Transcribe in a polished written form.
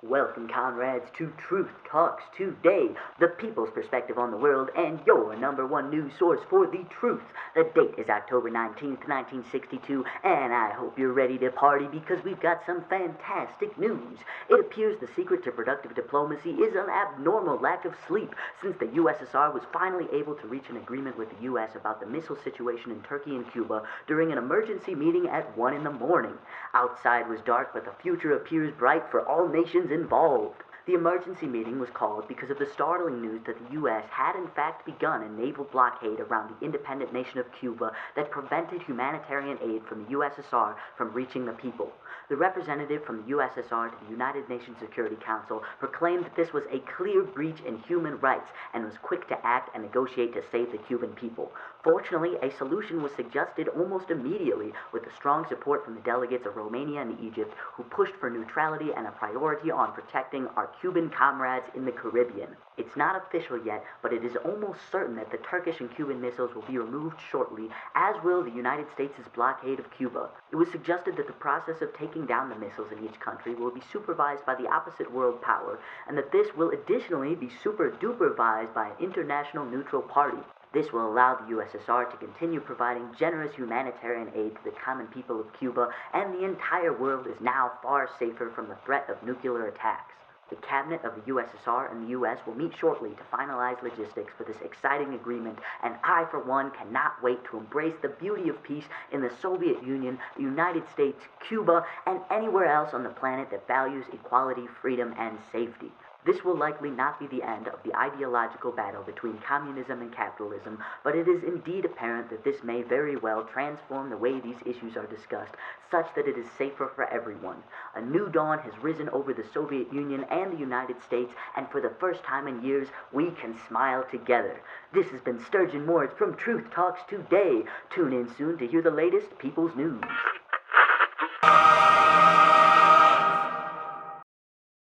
Welcome, comrades, to Truth Talks Today, the people's perspective on the world and your number one news source for the truth. The date is October 19th, 1962, and I hope you're ready to party because we've got some fantastic news. It appears the secret to productive diplomacy is an abnormal lack of sleep, since the USSR was finally able to reach an agreement with the US about the missile situation in Turkey and Cuba during an emergency meeting at 1 in the morning. Outside was dark, but the future appears bright for all nations involved. The emergency meeting was called because of the startling news that the U.S. had in fact begun a naval blockade around the independent nation of Cuba that prevented humanitarian aid from the USSR from reaching the people. The representative from the USSR to the United Nations Security Council proclaimed that this was a clear breach in human rights and was quick to act and negotiate to save the Cuban people. Fortunately, a solution was suggested almost immediately with the strong support from the delegates of Romania and Egypt, who pushed for neutrality and a priority on protecting our Cuban comrades in the Caribbean. It's not official yet, but it is almost certain that the Turkish and Cuban missiles will be removed shortly, as will the United States' blockade of Cuba. It was suggested that the process of taking down the missiles in each country will be supervised by the opposite world power, and that this will additionally be super-dupervised by an international neutral party. This will allow the USSR to continue providing generous humanitarian aid to the common people of Cuba, and the entire world is now far safer from the threat of nuclear attacks. The cabinet of the USSR and the US will meet shortly to finalize logistics for this exciting agreement, and I, for one, cannot wait to embrace the beauty of peace in the Soviet Union, the United States, Cuba, and anywhere else on the planet that values equality, freedom, and safety. This will likely not be the end of the ideological battle between communism and capitalism, but it is indeed apparent that this may very well transform the way these issues are discussed, such that it is safer for everyone. A new dawn has risen over the Soviet Union and the United States, and for the first time in years, we can smile together. This has been Sturgeon Morris from Truth Talks Today. Tune in soon to hear the latest People's News.